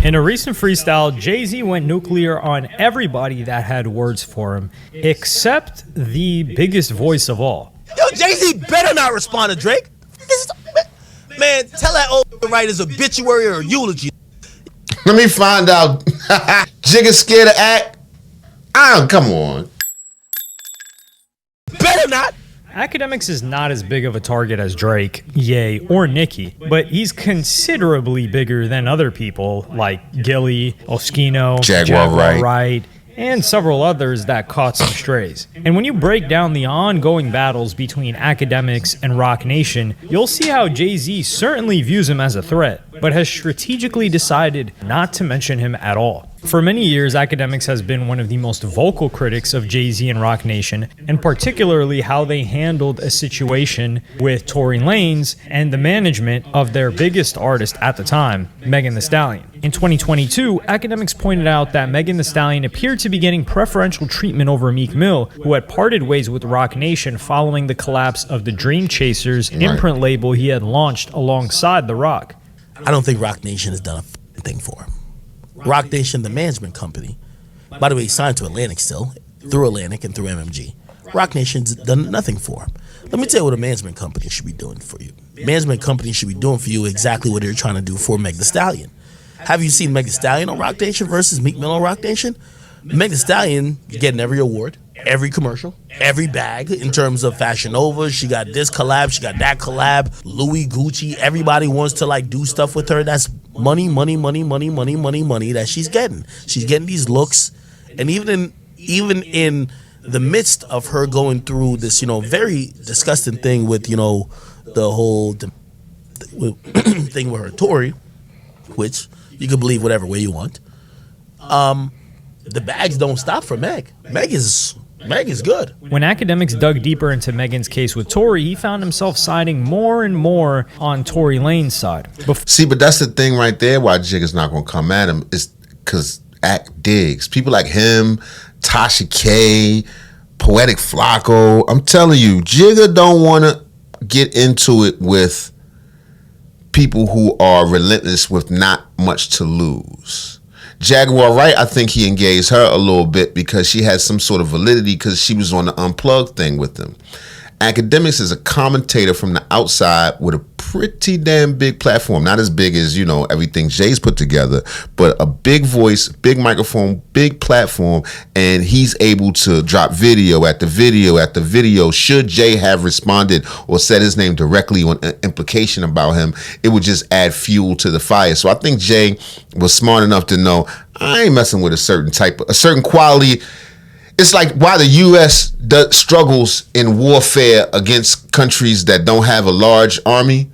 In a recent freestyle, Jay-Z went nuclear on everybody that had words for him, except the biggest voice of all. Yo, Jay-Z better not respond to Drake. Man, tell that old write his obituary or eulogy. Let me find out. Jigga scared to act? Come on. Better not. Akademiks is not as big of a target as Drake, Ye, or Nicki, but he's considerably bigger than other people like Gillie, Oskino, Jaguar Wright, and several others that caught some strays. And when you break down the ongoing battles between Akademiks and Roc Nation, you'll see how Jay-Z certainly views him as a threat, but has strategically decided not to mention him at all. For many years, Akademiks has been one of the most vocal critics of Jay-Z and Roc Nation, and particularly how they handled a situation with Tory Lanez and the management of their biggest artist at the time, Megan Thee Stallion. In 2022, Akademiks pointed out that Megan Thee Stallion appeared to be getting preferential treatment over Meek Mill, who had parted ways with Roc Nation following the collapse of the Dream Chasers imprint label he had launched alongside The Roc. I don't think Roc Nation has done a thing for him. Roc Nation, the management company, by the way, he signed to Atlantic still, through Atlantic and through MMG. Roc Nation's done nothing for him. Let me tell you what a management company should be doing for you. Management company should be doing for you exactly what they're trying to do for Meg Thee Stallion. Have you seen Meg Thee Stallion on Roc Nation versus Meek Mill on Roc Nation? Meg Thee Stallion getting every award, every commercial, every bag in terms of Fashion Nova. She got this collab, she got that collab, Louis, Gucci. Everybody wants to like do stuff with her. That's money that she's getting. She's getting these looks, and even in the midst of her going through this, very disgusting thing with, the whole thing with her Tory, which you can believe whatever way you want. The bags don't stop for Meg. Meg is good. When Akademiks dug deeper into Megan's case with Tory, he found himself siding more and more on Tory Lanez's side. See, but that's the thing right there why Jigga's not going to come at him is because Ak digs. People like him, Tasha K, Poetic Flacco. I'm telling you, Jigga don't want to get into it with people who are relentless with not much to lose. Jaguar Wright, I think he engaged her a little bit because she had some sort of validity because she was on the Unplugged thing with him. Akademiks is a commentator from the outside with a pretty damn big platform. Not as big as, everything Jay's put together, but a big voice, big microphone, big platform, and he's able to drop video after video after video. Should Jay have responded or said his name directly on an implication about him, it would just add fuel to the fire. So I think Jay was smart enough to know, I ain't messing with a certain quality. It's like why the U.S. struggles in warfare against countries that don't have a large army,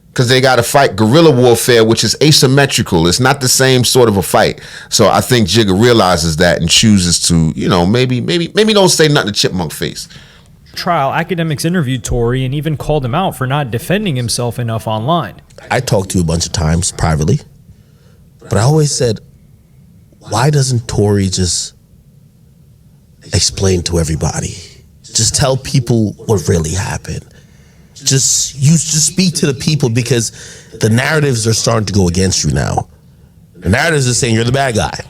because they got to fight guerrilla warfare, which is asymmetrical. It's not the same sort of a fight. So I think Jigga realizes that and chooses to, maybe don't say nothing to Chipmunk face. Trial, Akademiks interviewed Tory and even called him out for not defending himself enough online. I talked to you a bunch of times privately, but I always said, why doesn't Tory just explain to everybody? Just tell people what really happened. Just speak to the people, because the narratives are starting to go against you now. The narratives are saying you're the bad guy.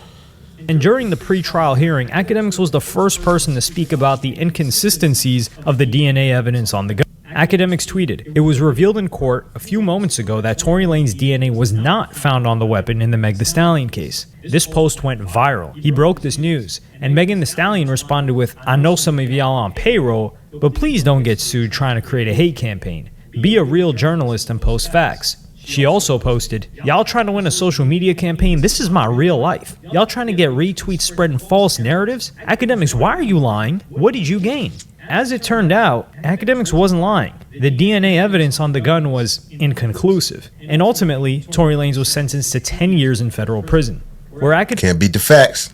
And during the pre-trial hearing, Akademiks was the first person to speak about the inconsistencies of the DNA evidence on the gun. Akademiks tweeted, "It was revealed in court a few moments ago that Tory Lanez's DNA was not found on the weapon in the Meg Thee Stallion case. This post went viral. He broke this news, and Megan Thee Stallion responded with, I know some of y'all on payroll, but please don't get sued trying to create a hate campaign. Be a real journalist and post facts." She also posted, "Y'all trying to win a social media campaign? This is my real life. Y'all trying to get retweets spreading false narratives? Akademiks, why are you lying? What did you gain?" As it turned out, Akademiks wasn't lying. The DNA evidence on the gun was inconclusive, and ultimately, Tory Lanez was sentenced to 10 years in federal prison. Where Akademiks can't beat the facts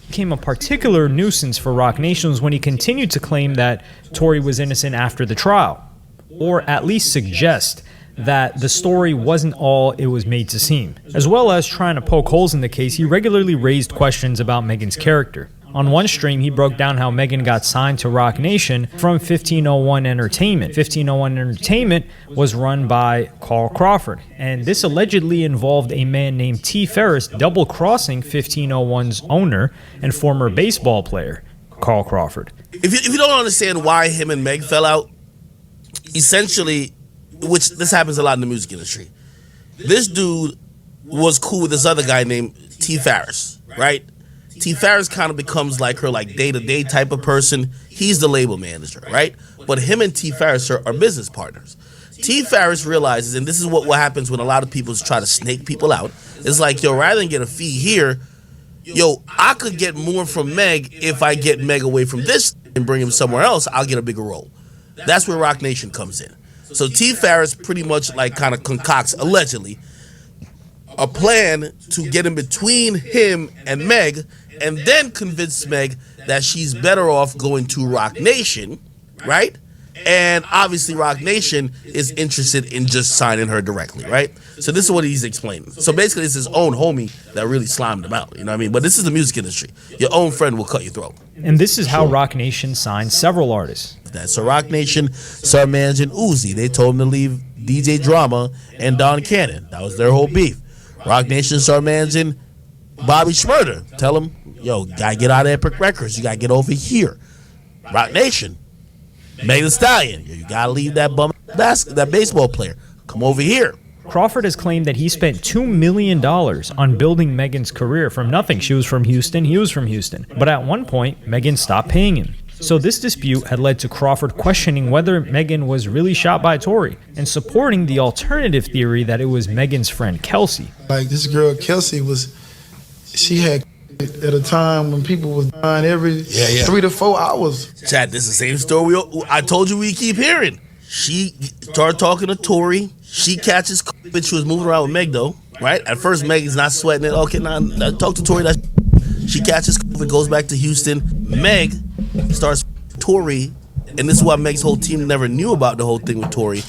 became a particular nuisance for Roc Nation was when he continued to claim that Tory was innocent after the trial, or at least suggest that the story wasn't all it was made to seem. As well as trying to poke holes in the case, he regularly raised questions about Megan's character. On one stream, he broke down how Megan got signed to Roc Nation from 1501 Entertainment. 1501 Entertainment was run by Carl Crawford, and this allegedly involved a man named T. Ferris double-crossing 1501's owner and former baseball player, Carl Crawford. If you don't understand why him and Meg fell out, essentially, which this happens a lot in the music industry, this dude was cool with this other guy named T. Ferris, right? T. Ferris kind of becomes like her day-to-day type of person. He's the label manager, right? But him and T. Ferris are business partners. T. Ferris realizes, and this is what happens when a lot of people try to snake people out, it's like, yo, rather than get a fee here, yo, I could get more from Meg if I get Meg away from this and bring him somewhere else, I'll get a bigger role. That's where Roc Nation comes in. So T. Ferris pretty much kind of concocts, allegedly, a plan to get in between him and Meg, and then convince Meg that she's better off going to Roc Nation, right? And obviously Roc Nation is interested in just signing her directly, right? So this is what he's explaining. So basically it's his own homie that really slimed him out, you know what I mean? But this is the music industry. Your own friend will cut your throat. And this is how Roc Nation signed several artists. So Roc Nation started managing Uzi. They told him to leave DJ Drama and Don Cannon. That was their whole beef. Roc Nation started managing Bobby Shmurda. Tell him, yo, you gotta get out of Epic Records. You gotta get over here. Roc Nation. Meg Thee Stallion. You gotta leave that that baseball player. Come over here. Crawford has claimed that he spent $2 million on building Megan's career from nothing. She was from Houston, he was from Houston. But at one point, Megan stopped paying him. So this dispute had led to Crawford questioning whether Megan was really shot by Tory and supporting the alternative theory that it was Megan's friend Kelsey. Like this girl Kelsey she had at a time when people was dying every 3 to 4 hours. Chad, this is the same story I told you we keep hearing. She started talking to Tory. She catches COVID. She was moving around with Meg though, right? At first Megan's not sweating it. Okay, now talk to Tory. She catches COVID, goes back to Houston. Meg starts Tory, and this is why Meg's whole team never knew about the whole thing with Tory,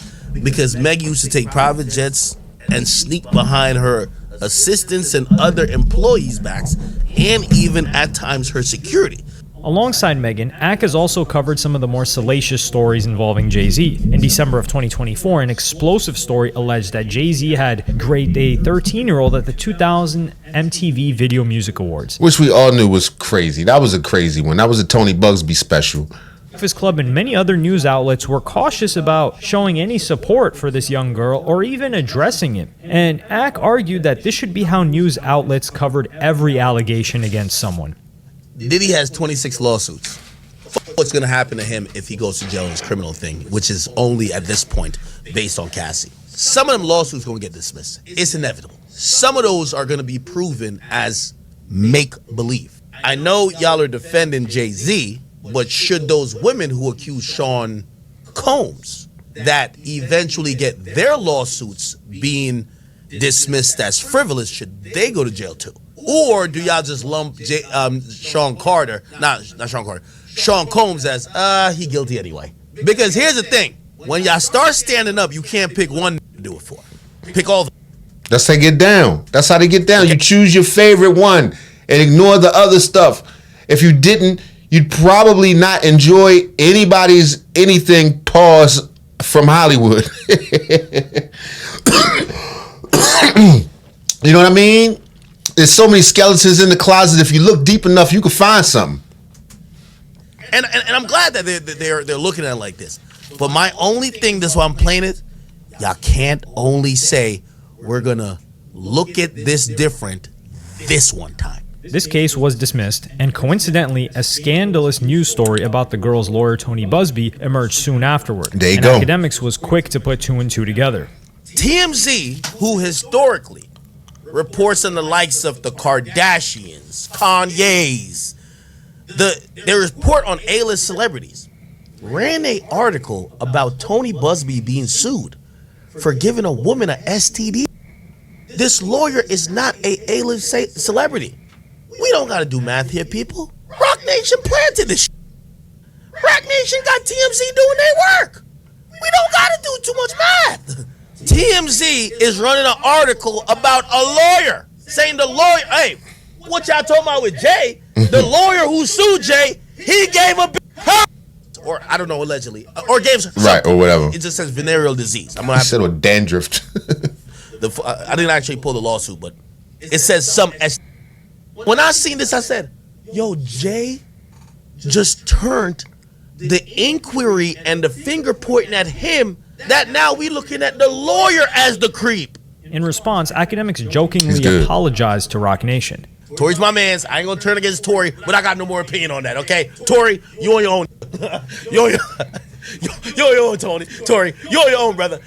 because Meg used to take private jets and sneak behind her assistants and other employees' backs, and even at times her security. Alongside Megan, Ak has also covered some of the more salacious stories involving Jay-Z. In December of 2024, an explosive story alleged that Jay-Z had grade a 13-year-old at the 2000 MTV Video Music Awards. Which we all knew was crazy. That was a crazy one. That was a Tony Bugsby special. Breakfast Club and many other news outlets were cautious about showing any support for this young girl or even addressing it. And Ak argued that this should be how news outlets covered every allegation against someone. Diddy has 26 lawsuits. What's going to happen to him if he goes to jail in his criminal thing, which is only at this point based on Cassie. Some of them lawsuits are going to get dismissed. It's inevitable. Some of those are going to be proven as make-believe. I know y'all are defending Jay-Z, but should those women who accuse Sean Combs that eventually get their lawsuits being dismissed as frivolous, should they go to jail too? Or do y'all just lump Sean Combs as, he guilty anyway? Because here's the thing. When y'all start standing up, you can't pick one to do it for. Pick all of them. That's how they get down. That's how they get down. You choose your favorite one and ignore the other stuff. If you didn't, you'd probably not enjoy anything pause from Hollywood. You know what I mean? There's so many skeletons in the closet. If you look deep enough, you can find something. And I'm glad that they're looking at it like this. But my only thing, that's why I'm playing it, y'all can't only say we're gonna look at this different this one time. This case was dismissed, and coincidentally, a scandalous news story about the girl's lawyer, Tony Busby, emerged soon afterward. There you go. Akademiks was quick to put 2 and 2 together. TMZ, who historically reports on the likes of the Kardashians, Kanye's, they report on A-list celebrities, ran an article about Tony Busby being sued for giving a woman a STD. This lawyer is not a A-list celebrity. We don't gotta do math here, people. Roc Nation planted this shit. Roc Nation got TMZ doing their work. We don't gotta do too much math. TMZ is running an article about a lawyer, saying the lawyer, hey, what y'all talking about with Jay, The lawyer who sued Jay, he gave a or I don't know, allegedly, or gave right or whatever. It just says venereal disease. I'm gonna have to with dandruff. I didn't actually pull the lawsuit, but it says some. When I seen this, I said, "Yo, Jay just turned the inquiry and the finger pointing at him. That now we looking at the lawyer as the creep." In response, Akademiks jokingly apologized to Roc Nation. Tory's my man's. I ain't gonna turn against Tory, but I got no more opinion on that, okay? Tory, you on your own. you on your own, Tony. Tory, you on your own, brother.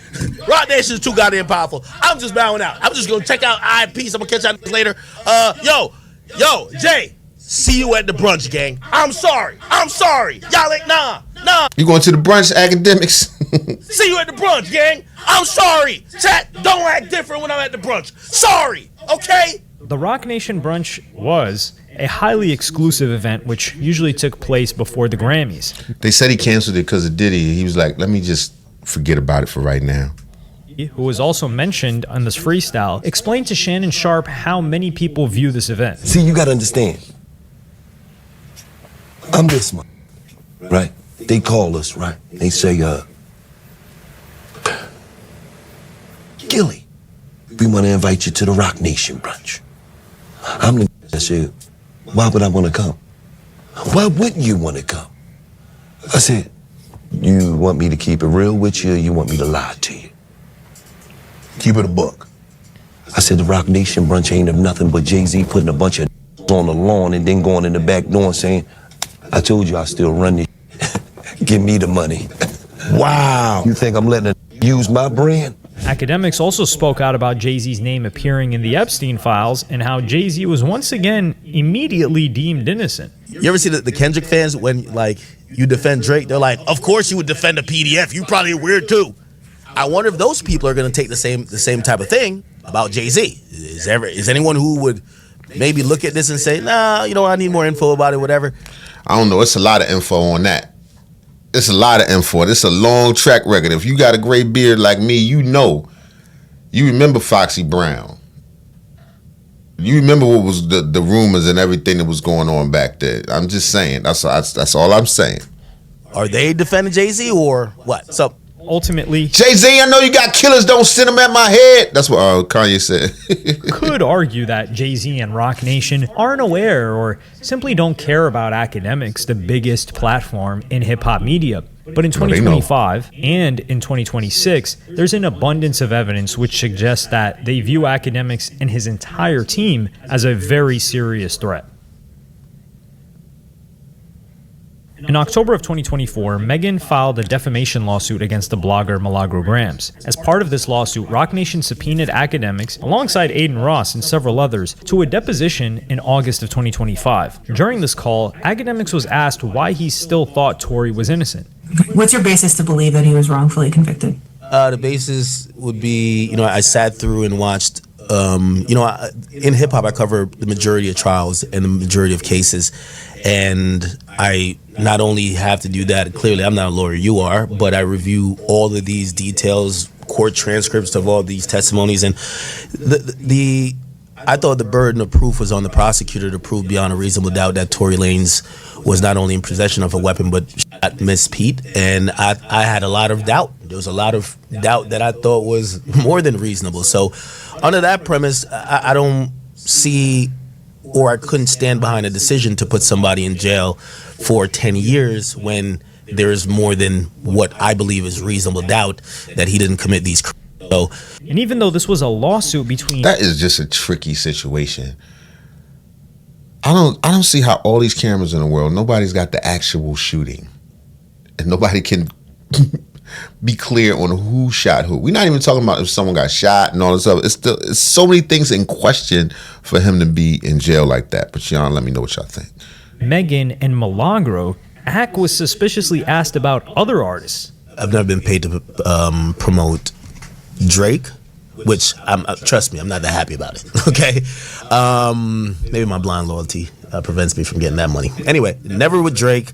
Roc Nation is too goddamn powerful. I'm just bowing out. I'm just gonna check out IPs. I'm gonna catch y'all later. Yo, Jay, see you at the brunch, gang. I'm sorry. Y'all ain't, nah. You going to the brunch, Akademiks? See you at the brunch, gang. I'm sorry. Chat, don't act different when I'm at the brunch. Sorry, okay? The Roc Nation brunch was a highly exclusive event which usually took place before the Grammys. They said he canceled it because of Diddy. He was like, let me just forget about it for right now. Who was also mentioned on this freestyle, explained to Shannon Sharp how many people view this event. See, you gotta understand. I'm this man, right? They call us, right? They say, Gillie, we want to invite you to the Roc Nation brunch. I'm the that said, why would I want to come? Why wouldn't you want to come? I said, you want me to keep it real with you, or you want me to lie to you? Keep it a buck. I said, the Roc Nation brunch ain't of nothing but Jay-Z putting a bunch of on the lawn and then going in the back door and saying, I told you I still run this. Give me the money. Wow. You think I'm letting it use my brand? Akademiks also spoke out about Jay-Z's name appearing in the Epstein files and how Jay-Z was once again immediately deemed innocent. You ever see the Kendrick fans when, like, you defend Drake, they're like, of course you would defend a PDF. You probably weird too. I wonder if those people are going to take the same type of thing about Jay-Z. Is anyone who would maybe look at this and say, nah, you know, I need more info about it, whatever? I don't know. It's a lot of info on that. It's a lot of info. It's a long track record. If you got a gray beard like me, you know. You remember Foxy Brown. You remember what was the rumors and everything that was going on back there. I'm just saying. That's all I'm saying. Are they defending Jay-Z or what? So ultimately, Jay-Z, I know you got killers, don't send them at my head. That's what Kanye said. Could argue that Jay-Z and Roc Nation aren't aware or simply don't care about Akademiks, the biggest platform in hip-hop media. But in 2025 and in 2026, there's an abundance of evidence which suggests that they view Akademiks and his entire team as a very serious threat. In October of 2024, Megan filed a defamation lawsuit against the blogger Milagro.grams. As part of this lawsuit, Roc Nation subpoenaed Akademiks, alongside Aiden Ross and several others, to a deposition in August of 2025. During this call, Akademiks was asked why he still thought Tory was innocent. What's your basis to believe that he was wrongfully convicted? The basis would be, I sat through and watched, in hip hop, I cover the majority of trials and the majority of cases. And I not only have to do that, clearly I'm not a lawyer, you are, but I review all of these details, court transcripts of all these testimonies. And I thought the burden of proof was on the prosecutor to prove beyond a reasonable doubt that Tory Lanez was not only in possession of a weapon, but shot Miss Pete. And I had a lot of doubt. There was a lot of doubt that I thought was more than reasonable. So under that premise, I don't see, or I couldn't stand behind a decision to put somebody in jail for 10 years when there's more than what I believe is reasonable doubt that he didn't commit these crimes. So, and even though this was a lawsuit between... That is just a tricky situation. I don't see how all these cameras in the world, nobody's got the actual shooting. And nobody can be clear on who shot who. We're not even talking about if someone got shot and all this stuff. It's so many things in question for him to be in jail like that. But y'all let me know what y'all think. Megan and Milagro, Ak was suspiciously asked about other artists. I've never been paid to promote Drake, which trust me, I'm not that happy about it. Okay, maybe my blind loyalty prevents me from getting that money. Anyway, never with Drake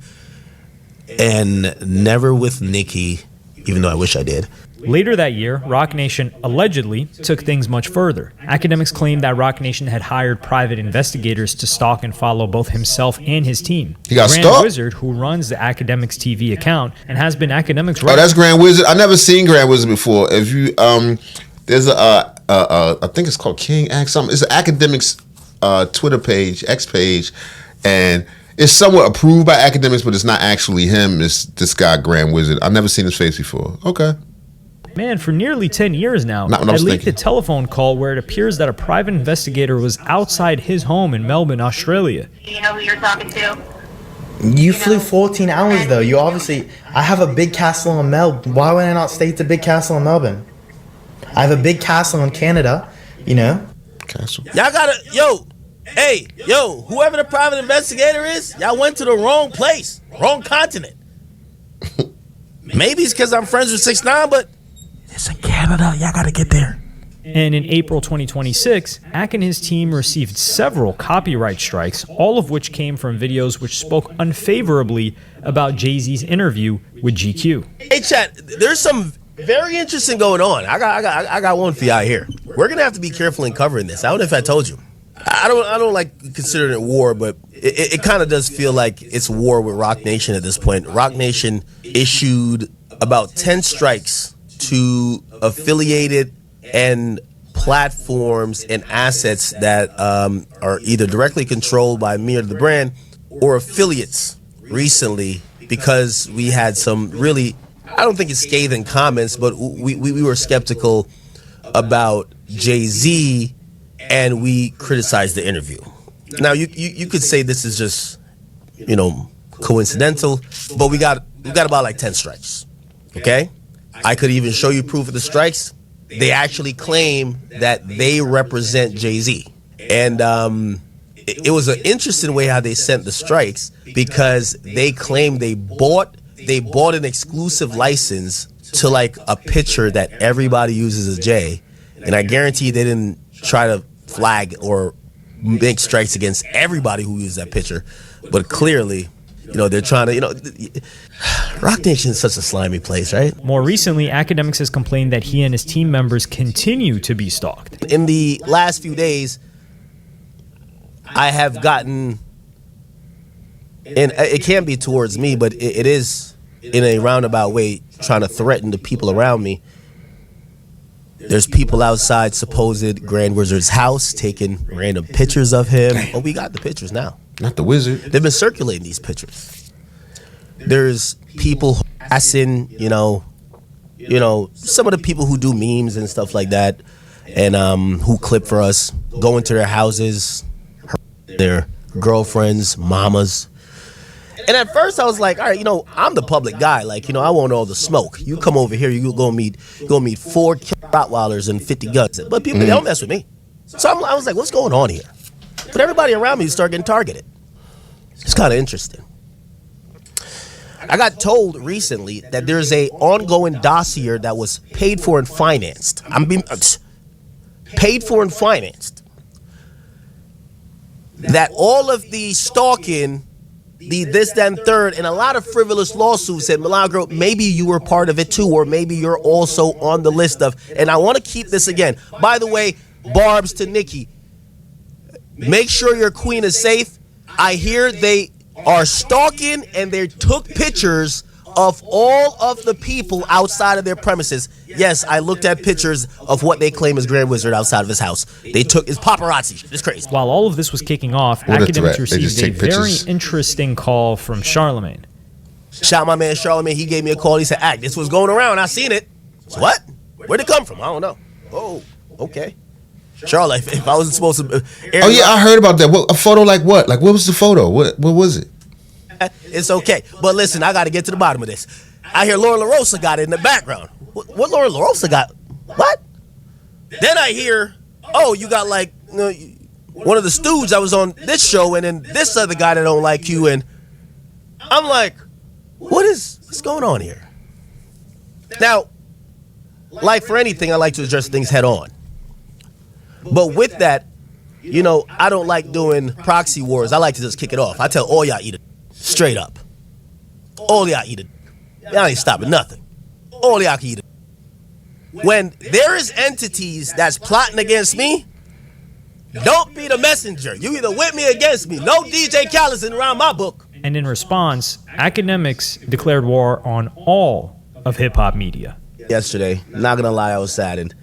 and never with Nicki even though I wish I did. Later that year, Roc Nation allegedly took things much further. Akademiks claimed that Roc Nation had hired private investigators to stalk and follow both himself and his team. He got Grand stalked? Wizard, who runs the Akademiks TV account and has been Akademiks' Oh, that's Grand Wizard. I never seen Grand Wizard before. If you there's I think it's called King Act something. It's an Akademiks Twitter page, X page, and it's somewhat approved by Akademiks, but it's not actually him. It's this guy Grand Wizard. I've never seen his face before. Okay. Man, for nearly 10 years now, Not what I I was leaked a thinking. telephone call where it appears that a private investigator was outside his home in Melbourne, Australia. Do you know who you're talking to? You flew 14 hours though. You obviously. I have a big castle in Melbourne. Why would I not stay at the big castle in Melbourne? I have a big castle in Canada. You know. Castle. Y'all gotta, whoever the private investigator is, y'all went to the wrong place, wrong continent. Maybe it's because I'm friends with 6ix9ine, but it's in Canada. Y'all gotta get there. And in April 2026, Ak and his team received several copyright strikes, all of which came from videos which spoke unfavorably about Jay-Z's interview with GQ. Hey, chat, there's some very interesting going on. I got one for y'all here. We're gonna have to be careful in covering this. I don't know if I told you. I don't like considering it war, but it kind of does feel like it's war with Roc Nation at this point. Roc Nation issued about 10 strikes to affiliated and platforms and assets that are either directly controlled by me or the brand or affiliates recently, because we had some really, I don't think it's scathing comments, but we were skeptical about Jay-Z and we criticized the interview. Now you could say this is just, coincidental, but we got about like 10 strikes. Okay? I could even show you proof of the strikes. They actually claim that they represent Jay-Z. And it was an interesting way how they sent the strikes, because they claim they bought an exclusive license to like a picture that everybody uses as Jay. And I guarantee they didn't try to flag or make strikes against everybody who used that picture. But clearly, they're trying to, Roc Nation is such a slimy place, right? More recently, Akademiks has complained that he and his team members continue to be stalked. In the last few days, I have gotten, and it can't be towards me, but it is in a roundabout way trying to threaten the people around me. There's people outside supposed Grand Wizard's house taking random pictures of him. Oh, we got the pictures now. Not the wizard. They've been circulating these pictures. There's people harassing, some of the people who do memes and stuff like that, and who clip for us, go into their houses, their girlfriends, mamas. And at first I was like, all right, I'm the public guy. Like, I want all the smoke. You come over here, you go meet 4 Rottweilers and 50 guns. But people, they don't mess with me. So I was like, what's going on here? But everybody around me started getting targeted. It's kind of interesting. I got told recently that there's a ongoing dossier that was paid for and financed. Paid for and financed. That all of the stalking, the this, that, and third, and a lot of frivolous lawsuits said, Milagro, maybe you were part of it too, or maybe you're also on the list of, and I want to keep this again. By the way, Barbs to Nikki, make sure your queen is safe. I hear they are stalking and they took pictures of all of the people outside of their premises. Yes, I looked at pictures of what they claim is Grand Wizard outside of his house. They took, it's paparazzi. It's crazy. While all of this was kicking off, What a Akademiks threat. They just received a take very pictures. interesting call from Charlamagne. Shout out my man Charlamagne. He gave me a call. He said, "Act, this was going around. I seen it." So what? Where'd it come from? I don't know. Oh, okay. Charlotte, if I wasn't supposed to air Oh yeah, I heard about that. What, a photo like what? Like what was the photo? What was it? it's okay. But listen, I got to get to the bottom of this. I hear Laura LaRosa got it in the background. What Laura LaRosa got? What? Then I hear, oh, you got like one of the stooges that was on this show, and then this other guy that don't like you, and I'm like, what's going on here? Now, like for anything, I like to address things head on. But with that, I don't like doing proxy wars. I like to just kick it off. I tell all y'all eat it straight up. All y'all eat it. Y'all ain't stopping nothing. all y'all can eat it. When there is entities that's plotting against me, don't be the messenger. You either with me or against me. No DJ Khaled's around my book. And in response, Akademiks declared war on all of hip-hop media. Yesterday, not gonna lie, I was saddened.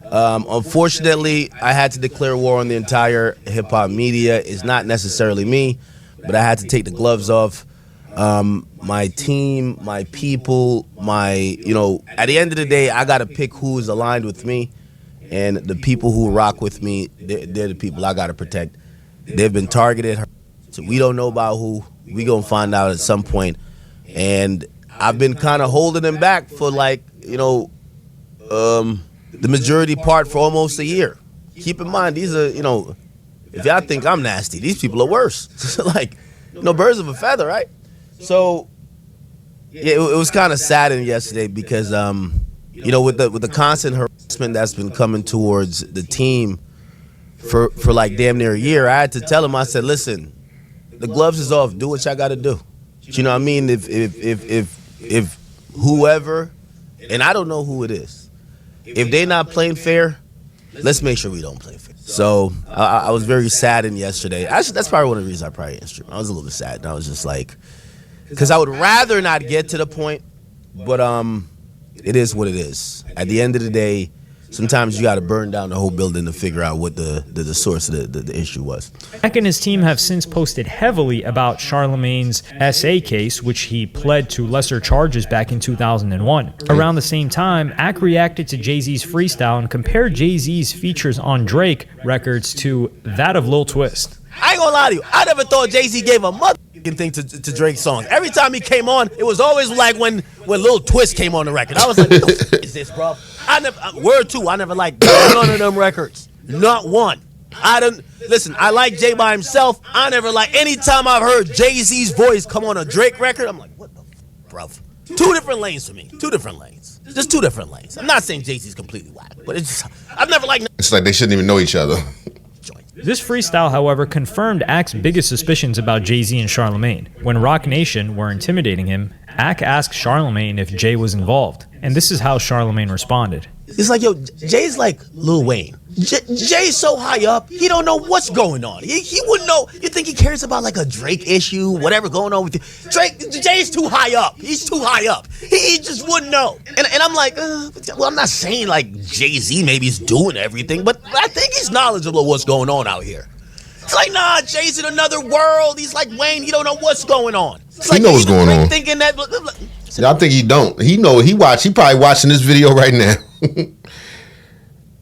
Unfortunately, I had to declare war on the entire hip-hop media. It's not necessarily me, but I had to take the gloves off. My team, my people, at the end of the day, I gotta pick who's aligned with me. And the people who rock with me, they're the people I gotta protect. They've been targeted. So we don't know about who. We gonna find out at some point. And I've been kind of holding them back for the majority part for almost a year. Keep in mind, these are, if y'all think I'm nasty, these people are worse. Birds of a feather, right? So, yeah, it was kind of saddening yesterday because, with the constant harassment that's been coming towards the team for like damn near a year, I had to tell him, I said, listen, the gloves is off. Do what y'all got to do. You know what I mean? If whoever, and I don't know who it is, if they not playing fair, let's make sure we don't play fair. So I was very saddened yesterday. Actually, that's probably one of the reasons I probably didn't stream. I was a little bit sad. And I was just like, because I would rather not get to the point, but it is what it is. At the end of the day, sometimes you got to burn down the whole building to figure out what the source of the issue was. Ak and his team have since posted heavily about Charlamagne's SA case, which he pled to lesser charges back in 2001. Around the same time, Ak reacted to Jay-Z's freestyle and compared Jay-Z's features on Drake records to that of Lil Twist. I ain't gonna lie to you. I never thought Jay-Z gave a motherfucking thing to Drake's songs. Every time he came on, it was always like when Lil Twist came on the record. I was like, what the f*** is this, bro? I never liked none of them records. Not one. Listen, I like Jay by himself. I never like, anytime I've heard Jay-Z's voice come on a Drake record, I'm like, what the f***, bro? Two different lanes for me. Two different lanes. Just two different lanes. I'm not saying Jay-Z's completely whack, but I've never liked. It's like they shouldn't even know each other. This freestyle, however, confirmed Ak's biggest suspicions about Jay-Z and Charlamagne. When Roc Nation were intimidating him, Ak asked Charlamagne if Jay was involved, and this is how Charlamagne responded. It's like, yo, Jay's like Lil Wayne. Jay's so high up, he don't know what's going on. He wouldn't know. You think he cares about like a Drake issue, whatever going on with you? Jay's too high up. He's too high up. He just wouldn't know. And I'm like, well, I'm not saying like Jay-Z maybe is doing everything, but I think he's knowledgeable of what's going on out here. It's like, nah, Jay's in another world. He's like Wayne. He don't know what's going on. It's like, he knows what's going on. Thinking that. I think he don't. He know. He probably watching this video right now.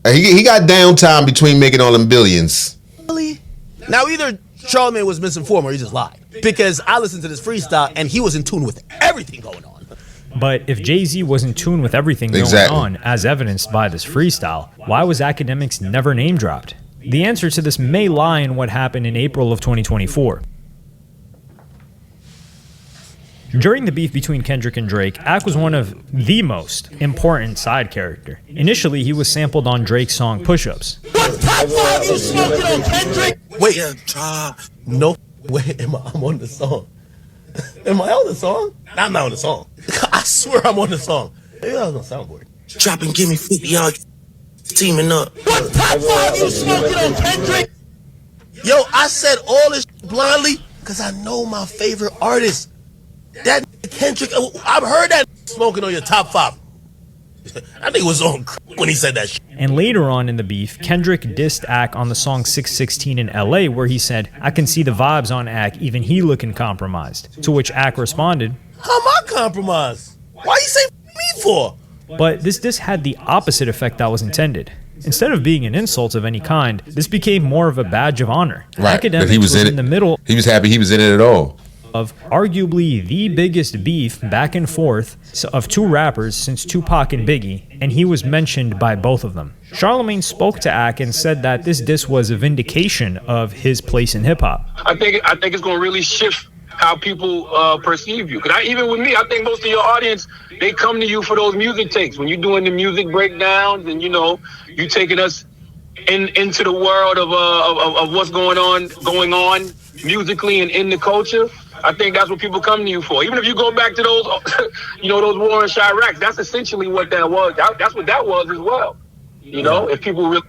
He got downtime between making all them billions. Really? Now either Charlamagne was misinformed or he just lied. Because I listened to this freestyle and he was in tune with everything going on. But if Jay-Z was in tune with everything going on, as evidenced by this freestyle, why was Akademiks never name dropped? The answer to this may lie in what happened in April of 2024. During the beef between Kendrick and Drake, Ak was one of the most important side character. Initially, he was sampled on Drake's song Push Ups. What top 5 you smoking on, Kendrick? Wait, no way I'm on the song. Am I on the song? I'm not on the song. I swear I'm on the song. Maybe I was on soundboard. Drop and give me 50 y'all teaming up. What top 5 you smoking on, Kendrick? Yo, I said all this blindly because I know my favorite artist. That Kendrick, I've heard that smoking on your top 5. I think it was on when he said that shit. And later on in the beef, Kendrick dissed Ak on the song 616 in LA, where he said, I can see the vibes on Ak, even he looking compromised. To which Ak responded, how am I compromised? Why you say me for? But this diss had the opposite effect that was intended. Instead of being an insult of any kind, this became more of a badge of honor. Right, Akademiks he was in the middle. He was happy he was in it at all. Of arguably the biggest beef back and forth of two rappers since Tupac and Biggie, and he was mentioned by both of them. Charlamagne spoke to Ak and said that this diss was a vindication of his place in hip-hop. I think it's going to really shift how people perceive you. Because even with me, I think most of your audience, they come to you for those music takes. When you're doing the music breakdowns and, you taking us into the world of what's going on musically and in the culture. I think that's what people come to you for. Even if you go back to those, those War in Chirac, that's essentially what that was. That's what that was as well. You know, if people were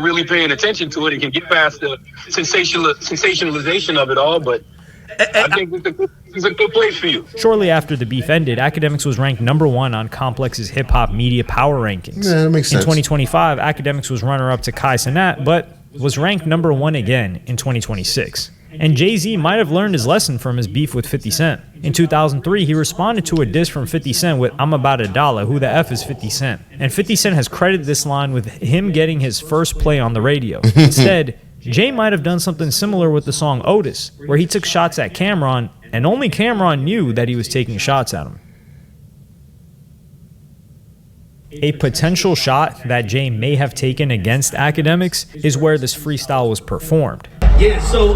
really paying attention to it, it can get past the sensationalization of it all. But I think it's a good place for you. Shortly after the beef ended, Akademiks was ranked number 1 on Complex's hip-hop media power rankings. Yeah, that makes sense. In 2025, Akademiks was runner-up to Kai Cenat, but was ranked number 1 again in 2026. And Jay-Z might have learned his lesson from his beef with 50 Cent. In 2003, he responded to a diss from 50 Cent with, "I'm about $1, who the F is 50 Cent?" And 50 Cent has credited this line with him getting his first play on the radio. Instead, Jay might have done something similar with the song Otis, where he took shots at Cameron, and only Cameron knew that he was taking shots at him. A potential shot that Jay may have taken against Akademiks is where this freestyle was performed. Yeah, so,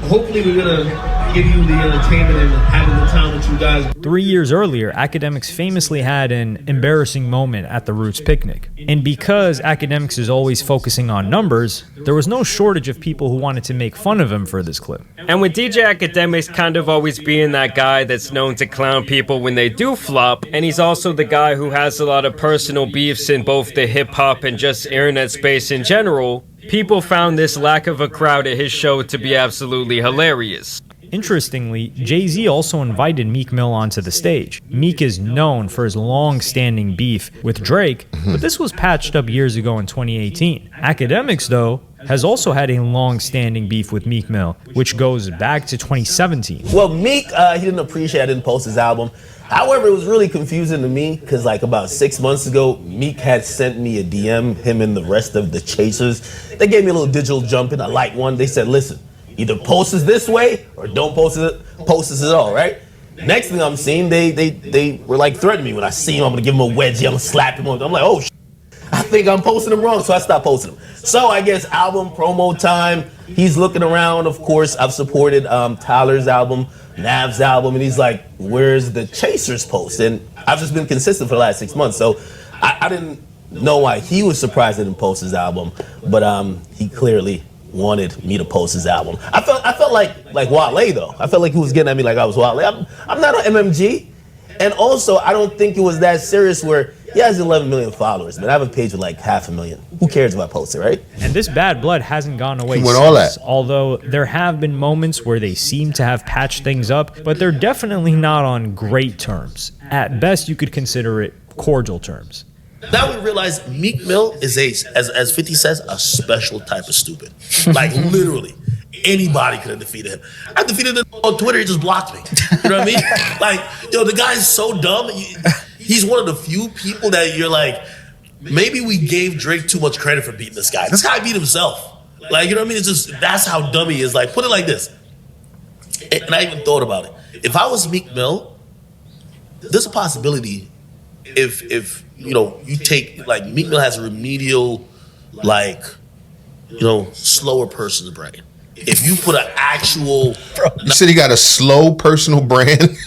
hopefully we're going to give you the entertainment and having the time with you guys. 3 years earlier, Akademiks famously had an embarrassing moment at the Roots picnic. And because Akademiks is always focusing on numbers, there was no shortage of people who wanted to make fun of him for this clip. And with DJ Akademiks kind of always being that guy that's known to clown people when they do flop, and he's also the guy who has a lot of personal beefs in both the hip-hop and just internet space in general, people found this lack of a crowd at his show to be absolutely hilarious. Interestingly, Jay-Z also invited Meek Mill onto the stage. Meek is known for his long-standing beef with Drake, but this was patched up years ago in 2018. Akademiks, though, has also had a long-standing beef with Meek Mill, which goes back to 2017. Well, Meek, he didn't appreciate I didn't post his album. However, it was really confusing to me because like about 6 months ago, Meek had sent me a DM, him and the rest of the Chasers. They gave me a little digital jump in. I like one. They said, listen, either post us this way or don't post us at all, right? Next thing I'm seeing, they were like threatening me. When I see him, I'm gonna give him a wedgie, I'm gonna slap him. I'm like, oh, I think I'm posting him wrong, so I stopped posting him. So I guess album promo time. He's looking around, of course. I've supported Tyler's album, Nav's album, and he's like, where's the Chasers post? And I've just been consistent for the last 6 months, so I didn't know why he was surprised I didn't post his album, but he clearly wanted me to post his album. I felt like Wale though. I felt like he was getting at me like I was Wale. I'm not an MMG, and also I don't think it was that serious where he has 11 million followers, man. I have a page with like 500,000. Who cares if I post it, right? And this bad blood hasn't gone away With since, all that. although there have been moments where they seem to have patched things up, but they're definitely not on great terms. At best, you could consider it cordial terms. Now we realize Meek Mill is as 50 says, a special type of stupid. Like literally, anybody could have defeated him. I defeated him on Twitter, he just blocked me. You know what I mean? Like, the guy is so dumb. He's one of the few people that you're like, maybe we gave Drake too much credit for beating this guy. This guy beat himself. Like, you know what I mean? It's just, that's how dumb he is. Like, put it like this. And I even thought about it. If I was Meek Mill, there's a possibility if you take, like, Meek Mill has a remedial, like, slower person's brain. If you put an actual... You said he got a slow personal brand?